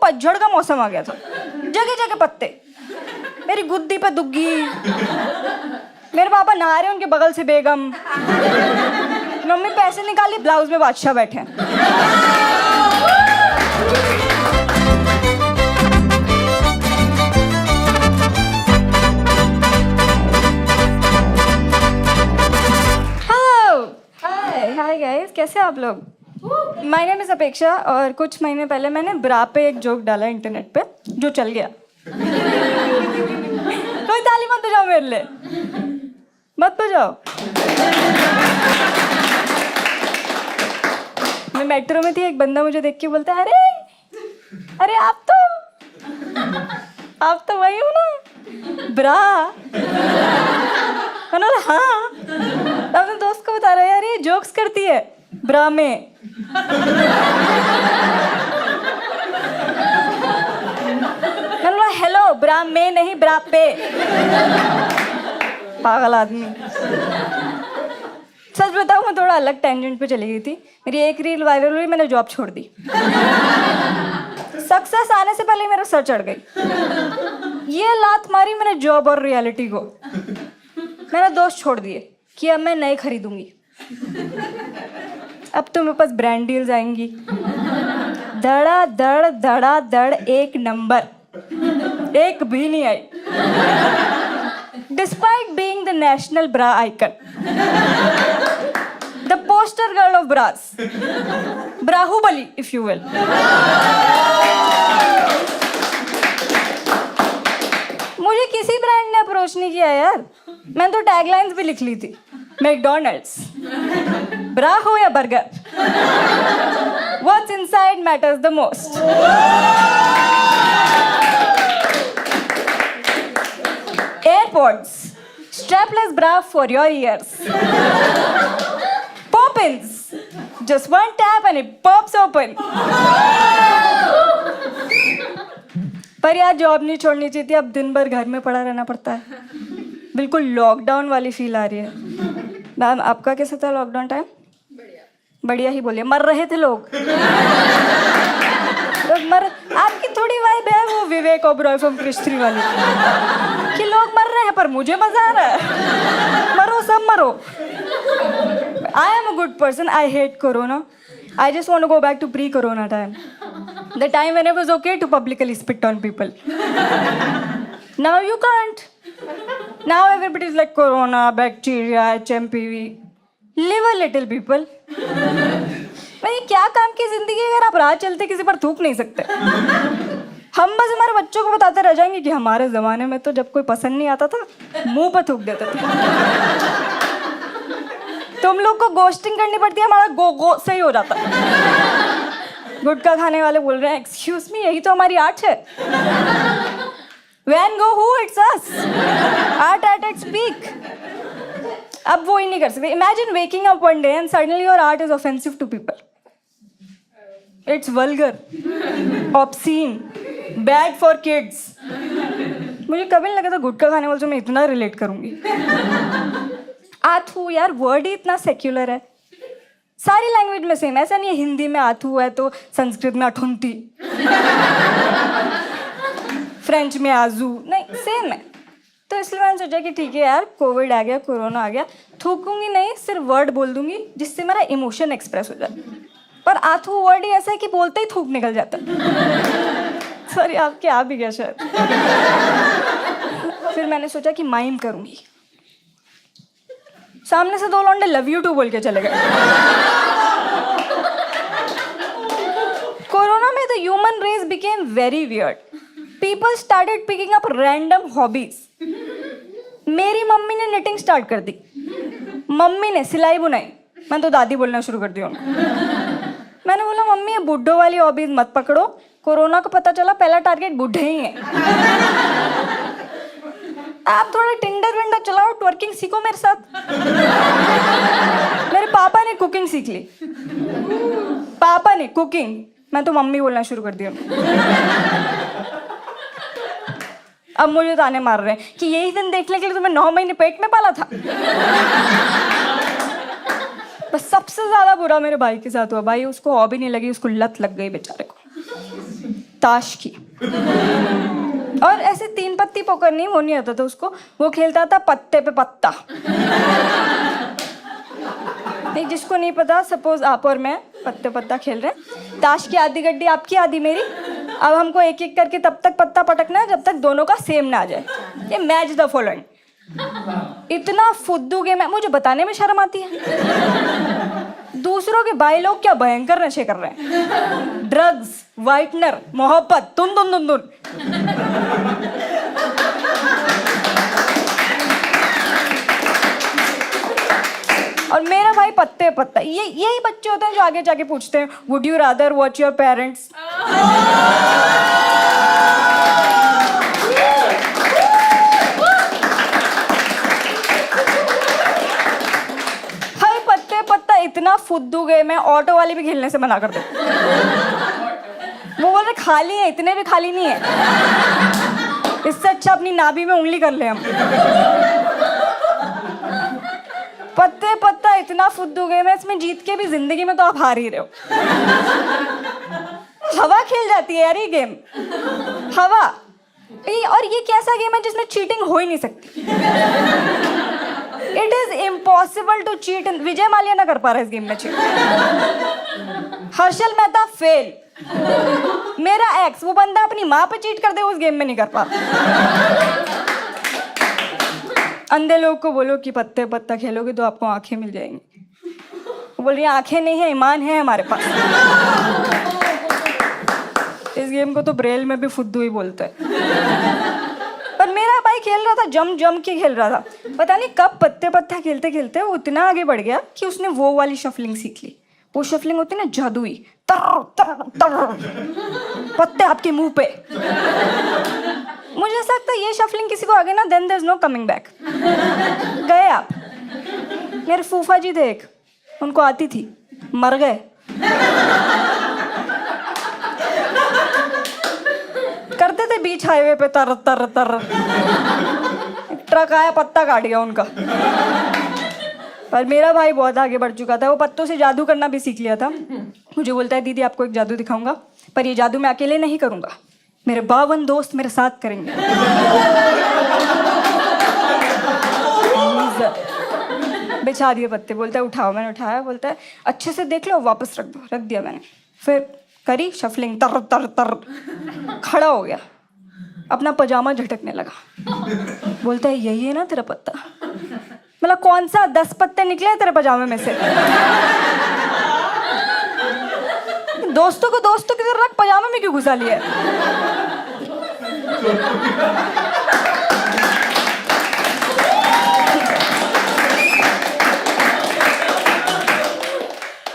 पतझड़ का मौसम आ गया था, जगह जगह पत्ते, मेरी गुद्दी पे दुग्गी, मेरे पापा नहा रहे उनके बगल से बेगम, मम्मी पैसे निकाली ब्लाउज में बादशाह बैठे हैं। हाय गाइस, कैसे आप लोग? माय नेम इज अपेक्षा और कुछ महीने पहले मैंने ब्रा पे एक जोक डाला इंटरनेट पे जो चल गया। कोई ताली मत बजाओ मेरे लिए, मत बजाओ। मैं मेट्रो में थी, एक बंदा मुझे देख के बोलता है अरे अरे आप तो वही हो ना ब्रा। मैंने हाँ, अपने दोस्त को बता रहा है यार ये जोक्स करती है ब्रा में। मैंने हेलो ब्रा में नहीं ब्रा पे। पागल आदमी। सच बताऊं मैं थोड़ा अलग टेंजेंट पे चली गई थी। मेरी एक रील वायरल हुई, मैंने जॉब छोड़ दी। सक्सेस आने से पहले मेरा सर चढ़ गई। ये लात मारी मैंने जॉब और रियलिटी को। मैंने दोस्त छोड़ दिए कि अब मैं नए खरीदूंगी। अब तो मेरे पास ब्रांड डील्स आएंगी। धड़ा धड़ एक नंबर, एक भी नहीं आई। Despite being the national bra icon, the poster girl of bras, Brahubali if you will. मुझे किसी ब्रांड ने अप्रोच नहीं किया यार। मैंने तो टैगलाइंस भी लिख ली थी, मैकडॉनल्ड्स, ब्रा हो या burger, what's inside matters the most. Airports, strapless bra for your ears. Poppins, just one tap and it pops open. पर यार जॉब नहीं छोड़नी चाहिए थी, अब दिन भर घर में पड़ा रहना पड़ता है। बिल्कुल लॉकडाउन वाली फील आ रही है। मैम आपका कैसा था लॉकडाउन टाइम? बढ़िया ही बोलिए। मर रहे थे लोग? आपकी थोड़ी वाइब है वो विवेक ओबरॉय फ्रॉम क्रिश 3 वाली कि लोग मर रहे हैं पर मुझे मजा आ रहा है। मरो सब मरो। I am a good person, I hate corona. I just want to go back to pre-corona time. The time when it was okay to publicly spit on people. Now you can't. Now everybody is like corona, bacteria, HMPV. Live a little people. भाई क्या काम की जिंदगी है अगर आप राह चलते किसी पर थूक नहीं सकते। हम बस हमारे बच्चों को बताते रह जाएंगे कि हमारे जमाने में तो जब कोई पसंद नहीं आता था मुंह पर थूक देते थे। तुम लोग को गोस्टिंग करनी पड़ती है, हमारा गो से ही हो जाता है। गुटखा खाने वाले बोल रहे हैं एक्सक्यूज मी, यही तो हमारी आर्ट है। When go who it's us. Art at its peak. अब वो ही नहीं कर सकते। Imagine waking up one day and suddenly your art is offensive to people. It's vulgar, obscene, bad for kids. मुझे कभी नहीं लगा था गुटखा खाने वालों से मैं इतना रिलेट करूंगी। आथू यार वर्ड ही इतना सेक्युलर है, सारी लैंग्वेज में सेम। ऐसा नहीं है हिंदी में आथू है तो संस्कृत में अठुंती, फ्रेंच में आजू, नहीं सेम है। तो इसलिए मैंने सोचा कि ठीक है यार, कोविड आ गया, कोरोना आ गया, थूकूंगी नहीं, सिर्फ वर्ड बोल दूंगी जिससे मेरा इमोशन एक्सप्रेस हो जाए। पर आथू वर्ड ही ऐसा है कि बोलते ही थूक निकल जाता। सॉरी आपके आ भी गया शायद। फिर मैंने सोचा कि माइम करूंगी। सामने से 2 लौंडे लव यू टू बोल के चले गए। कोरोना में the human race became very weird. People started picking up random hobbies. मेरी मम्मी ने निटिंग स्टार्ट कर दी, मम्मी ने सिलाई बुनाई, मैंने तो दादी बोलना शुरू कर दिया। मैंने बोला मम्मी ये बुड्ढों वाली हॉबीज मत पकड़ो, कोरोना को पता चला पहला टारगेट बुढ़े ही है। आप थोड़ा टिंडर विंडर चलाओ, ट्वर्किंग सीखो मेरे साथ। मेरे पापा ने कुकिंग सीख ली, पापा ने कुकिंग, मैं तो मम्मी बोलना शुरू कर दिया। अब मुझे ताने मार रहे हैं कि यही दिन देखने के लिए तुम्हें 9 महीने पेट में पाला था। बस सबसे ज्यादा बुरा मेरे भाई के साथ हुआ। भाई उसको हॉबी नहीं लगी, उसको लत लग गई बेचारे को। ताश की। और ऐसे 3 पत्ती पोकर नहीं, वो नहीं आता था उसको, वो खेलता था पत्ते पे पत्ता। नहीं, जिसको नहीं पता, सपोज आप और मैं पत्ते पत्ता खेल रहे हैं, ताश की आधी गड्डी आपकी आधी मेरी, अब हमको एक एक करके तब तक पत्ता पटकना है जब तक दोनों का सेम ना आ जाए। ये मैच द फॉलोइंग। इतना फुद्दू गेम है, मुझे बताने में शर्म आती है। दूसरों के भाई लोग क्या भयंकर नशे कर रहे हैं, ड्रग्स, वाइटनर, मोहब्बत, तुन तुन तुन तुन। और मेरा भाई पत्ते पत्ता। ये यही बच्चे होते हैं जो आगे जाके पूछते हैं, would you rather watch your parents. भाई पत्ते पत्ता इतना फुद्दू गेम है, ऑटो वाले भी खेलने से मना कर दे। वो बोल रहे खाली है, इतने भी खाली नहीं है, इससे अच्छा अपनी नाभि में उंगली कर ले हम। पत्ते पत्ता इतना फुद्दू गेम है, इसमें जीत के भी जिंदगी में तो आप हार ही रहे हो। हवा खेल जाती है यार ये गेम, हवा। और ये कैसा गेम है जिसमें चीटिंग हो ही नहीं सकती। It is impossible to cheat. Vijay Mallya ना कर पा रहा है इस गेम में चीट। हर्षल मेहता फेल। मेरा एक्स, वो बंदा अपनी माँ पे चीट कर दे, उस गेम में नहीं कर पा। अंधे लोग को बोलो कि पत्ते पत्ता खेलोगे तो आपको आंखें मिल जाएंगी। वो बोल रही है आंखें नहीं है, ईमान है हमारे पास। इस गेम को तो ब्रेल में भी फुद्दू ही बोलते हैं। पर मेरा भाई खेल रहा था, जम जम के खेल रहा था। पता नहीं कब पत्ते पत्ता खेलते खेलते वो इतना आगे बढ़ गया कि उसने वो वाली शफलिंग सीख ली। वो शफलिंग होती है ना जादुई, तर तर तर, पत्ते आपके मुंह पे। मुझे ऐसा लगता है ये शफलिंग किसी को आगे ना, then there is no coming back. गए आप। मेरे फूफा जी थे एक, उनको आती थी, मर गए। करते थे बीच हाईवे पे तर तर तर, ट्रक आया पत्ता काट गया उनका। पर मेरा भाई बहुत आगे बढ़ चुका था, वो पत्तों से जादू करना भी सीख लिया था। मुझे बोलता है दीदी आपको एक जादू दिखाऊंगा, पर ये जादू मैं अकेले नहीं करूंगा, मेरे 52 दोस्त मेरे साथ करेंगे। बिछा दिए पत्ते, बोलता है उठाओ। मैंने उठाया, बोलता है अच्छे से देख लो, वापस रख दो। रख दिया मैंने, फिर करी शफलिंग, तर तर तर, खड़ा हो गया, अपना पजामा झटकने लगा। बोलता है यही है ना तेरा पत्ता। मतलब कौन सा 10 पत्ते निकले तेरे पजामे में से। दोस्तों को दोस्तों की तरह रख, पजामे में क्यों घुसा लिया।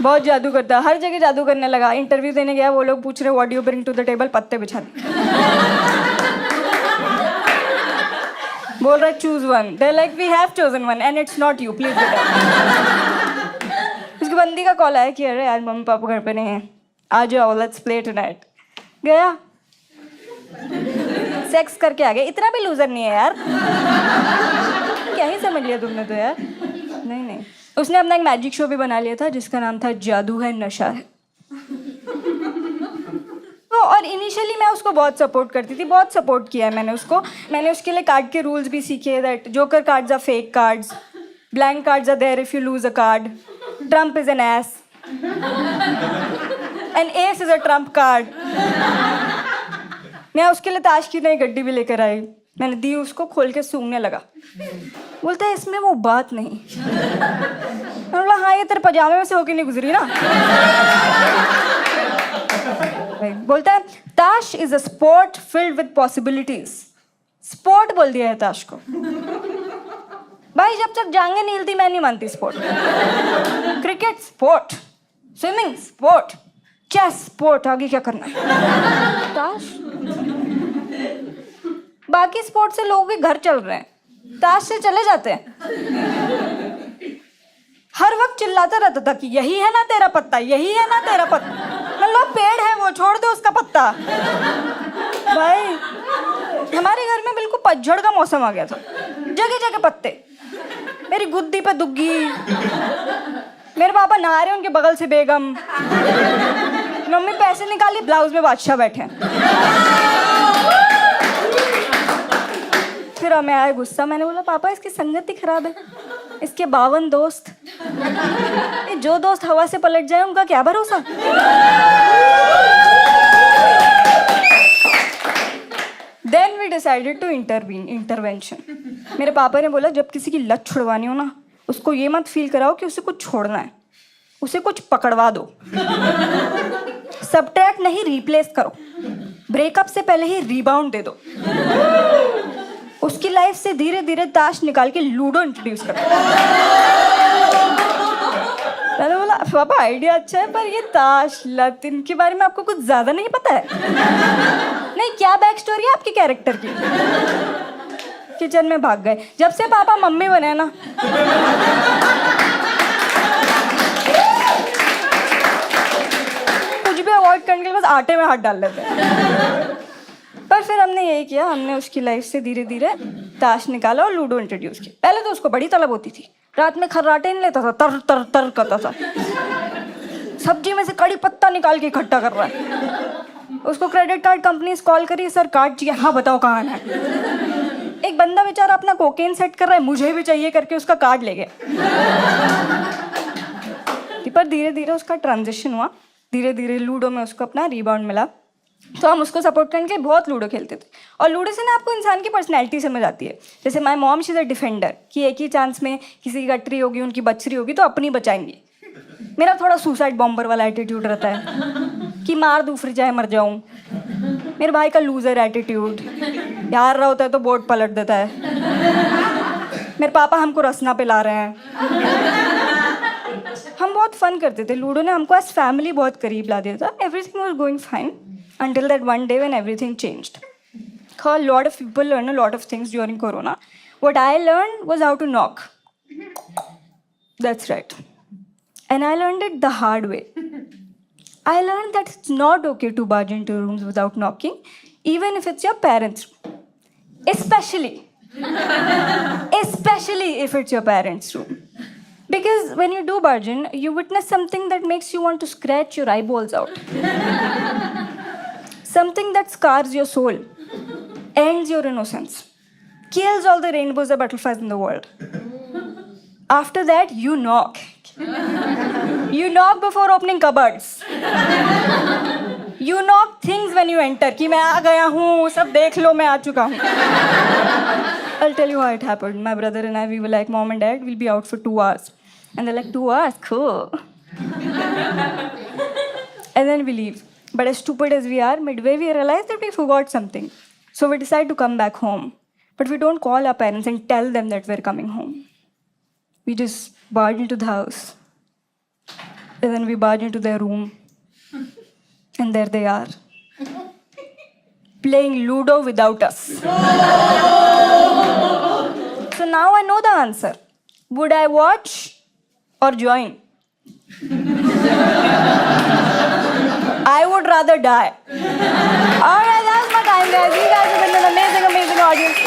बहुत जादू करता है, हर जगह जादू करने लगा। इंटरव्यू देने गया, वो लोग पूछ रहे what do you bring to the table, पत्ते बिछा दे। बोल रहा choose one, they like we have chosen one and it's not you, please. उसकी बंदी का कॉल आया कि अरे आज मम्मी पापा घर पे नहीं है, आ जाओ लेट्स प्ले टुनाइट। गया, सेक्स करके आ गया। इतना भी लूजर नहीं है यार, क्या ही समझ लिया तुमने तो यार। नहीं नहीं, उसने अपना एक मैजिक शो भी बना लिया था जिसका नाम था जादू है नशा है। और इनिशियली मैं उसको बहुत सपोर्ट करती थी, बहुत सपोर्ट किया है मैंने उसको। मैंने उसके लिए कार्ड के रूल्स भी सीखे, that joker cards are fake cards, blank cards are there if you lose a card, trump is an ace, an ace is a trump card. मैं उसके लिए ताश की नई गड्डी भी लेकर आई, मैंने दी उसको, खोल के सूंघने लगा। बोलता है इसमें वो बात नहीं। मैंने बोला हाँ ये तेरे पजामे में से होके नहीं गुजरी ना। बोलता है ताश is a sport filled with possibilities. Sport बोल दिया है ताश को। भाई जब तक जांघें नहीं हिलती मैं नहीं मानती sport. Cricket sport, swimming sport, chess sport, आगे क्या करना है। ताश, बाकी स्पोर्ट से लोगों के घर चल रहे हैं, ताश से चले जाते हैं। हर वक्त चिल्लाता रहता था कि यही है ना तेरा पत्ता, यही है ना तेरा पत्ता। मतलब पेड़ है वो, छोड़ दो उसका पत्ता। भाई हमारे घर में बिल्कुल पतझड़ का मौसम आ गया था, जगह जगह पत्ते। मेरी गुद्दी पे दुग्गी, मेरे पापा नहा रहे, उनके बगल से बेगम। मम्मी पैसे निकाली, ब्लाउज में बादशाह बैठे हैं। फिर हमें आया गुस्सा, मैंने बोला पापा इसकी संगति खराब है, इसके 52 दोस्त, ये जो दोस्त हवा से पलट जाए उनका क्या भरोसा। Then we decided to intervention. मेरे पापा ने बोला जब किसी की लत छुड़वानी हो ना, उसको ये मत फील कराओ कि उसे कुछ छोड़ना है, उसे कुछ पकड़वा दो। सबट्रैक्ट नहीं, रिप्लेस करो। ब्रेकअप से पहले ही रिबाउंड दे दो। उसकी लाइफ से धीरे धीरे ताश निकाल के लूडो इंट्रोड्यूस करो। मैंने बोला पापा आइडिया अच्छा है, पर ये ताश लत इनके बारे में आपको कुछ ज्यादा नहीं पता है। नहीं, क्या बैक स्टोरी है आपके कैरेक्टर की। किचन में भाग गए। जब से पापा मम्मी बने ना, कुछ भी अवॉइड करने के लिए बस आटे में हाथ डाल लेते हैं। पर फिर हमने यही किया, हमने उसकी लाइफ से धीरे धीरे ताश निकाला और लूडो इंट्रोड्यूस किया। पहले तो उसको बड़ी तलब होती थी, रात में खर्राटे नहीं लेता था, तर तर तर करता था। सब्जी में से कड़ी पत्ता निकाल के इकट्ठा कर रहा है। उसको क्रेडिट कार्ड कंपनी से कॉल करी, सर कार्ड चाहिए। हाँ बताओ कहाँ है। एक बंदा बेचारा अपना कोकेन सेट कर रहा है, मुझे भी चाहिए करके उसका कार्ड ले गया। पर धीरे धीरे उसका ट्रांजिशन हुआ, धीरे धीरे लूडो में उसको अपना रिबाउंड मिला। तो हम उसको सपोर्ट करने के लिए बहुत लूडो खेलते थे। और लूडो से ना आपको इंसान की पर्सनैलिटी समझ आती है। जैसे my mom she is a defender, कि एक ही चांस में किसी की गटरी होगी, उनकी बचरी होगी तो अपनी बचाएंगी। मेरा थोड़ा सुसाइड बॉम्बर वाला एटीट्यूड रहता है कि मार दूँ फिर चाहे मर जाऊँ। मेरे भाई का लूजर एटीट्यूड, यार रहा होता है तो बोर्ड पलट देता है। मेरे पापा हमको रसना पिला रहे हैं। हम बहुत फन करते थे। लूडो ने हमको एज फैमिली बहुत करीब ला दिया था। Everything was going fine until that one day when everything changed. A lot of people learn a lot of things during Corona. What I learned was how to knock. That's right. And I learned it the hard way. I learned that it's not okay to barge into rooms without knocking, even if it's your parents' room. Especially if it's your parents' room. Because when you do barge in, you witness something that makes you want to scratch your eyeballs out. Something that scars your soul, ends your innocence, kills all the rainbows and butterflies in the world. After that, you knock. You knock before opening cupboards. You knock things when you enter. कि मैं आ गया हूँ, सब देख लो मैं आ चुका हूँ. I'll tell you how it happened. My brother and I, we were like, Mom and Dad, we'll be out for 2 hours. And they're like, 2 hours? Cool. And then we leave. But as stupid as we are, midway we realize that we forgot something. So we decide to come back home. But we don't call our parents and tell them that we're coming home. We just barge into the house. And then we barge into their room. And there they are. Playing Ludo without us. So now I know the answer. Would I watch or join? I would rather die. Alright, that's my time, guys. You guys have been an amazing audience.